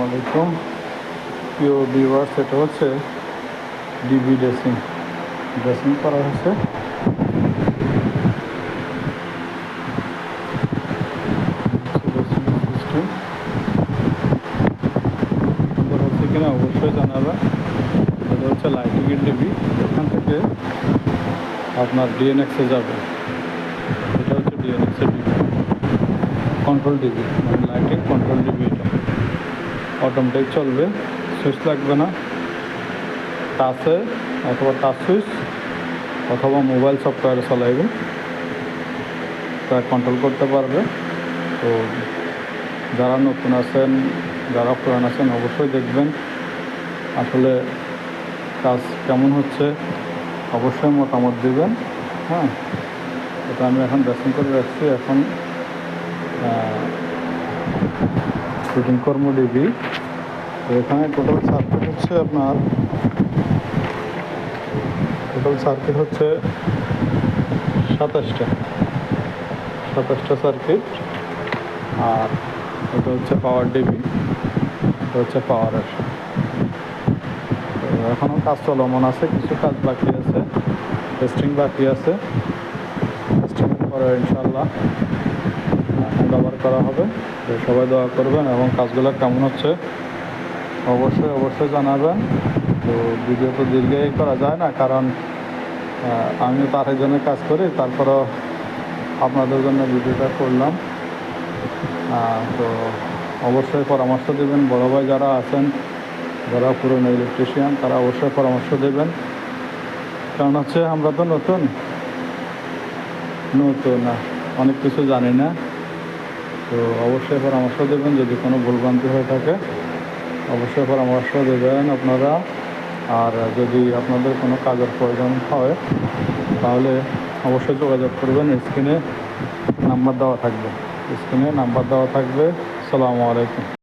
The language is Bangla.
আলাইকুম প্রিয় ভিউয়ার্স, এটা হচ্ছে ডিবি ড্রেসিং করা হয়েছে। সিস্টেম সুন্দর হচ্ছে কিনা অবশ্যই জানাবেন। এটা হচ্ছে লাইটিংয়ের ডিবি, এখান থেকে আপনার ডিএনএক্সে যাবে। এটা হচ্ছে ডিএনএক্সের ডিবি, কন্ট্রোল ডিবি, মানে লাইটিং কন্ট্রোল ডিবি। এটা অটোমেটিক চলবে, সুইচ লাগবে না। টাচে অথবা টাচ সুইচ অথবা মোবাইল সফটওয়্যারে চালাইবে, তা কন্ট্রোল করতে পারবে। তো যারা নতুন আছেন, যারা পুরান আছেন, অবশ্যই দেখবেন আসলে কাজ কেমন হচ্ছে, অবশ্যই মতামত দিবেন। হ্যাঁ, এটা আমি এখন ড্রেসিং করে রাখছি। এখন ফিটিং কর্ম ডিবি। তো এখানে টোটাল সার্কিট হচ্ছে আপনার 27টা সার্কিট। আর এটা হচ্ছে পাওয়ার ডিবি, এটা হচ্ছে পাওয়ারের। তো এখনও কাজ চলমান আছে, কিছু কাজ বাকি আছে, টেস্টিং বাকি আছে। টেস্টিংয়ের পরে ইনশাল্লাহ ব্যবহার করা হবে। তো সবাই দোয়া করবেন এবং কাজগুলো কেমন হচ্ছে অবশ্যই জানাবেন। তো ভিডিও তো দীর্ঘই করা যায় না, কারণ আমিও তার জন্য কাজ করি, তারপরও আপনাদের জন্য ভিডিওটা করলাম। তো অবশ্যই পরামর্শ দেবেন। বড় ভাই যারা আছেন, যারা পুরনো ইলেকট্রিশিয়ান, তারা অবশ্যই পরামর্শ দেবেন। কারণ হচ্ছে আমরা তো নতুন না, অনেক কিছু জানি না। তো অবশ্যই পরামর্শ দেবেন। যদি কোনো ভুলভ্রান্তি হয়ে থাকে অবশ্যই পরামর্শ দেবেন আপনারা। আর যদি আপনাদের কোনো কাজের প্রয়োজন হয় তাহলে অবশ্যই যোগাযোগ করবেন। স্ক্রিনে নাম্বার দেওয়া থাকবে। আসসালামু আলাইকুম।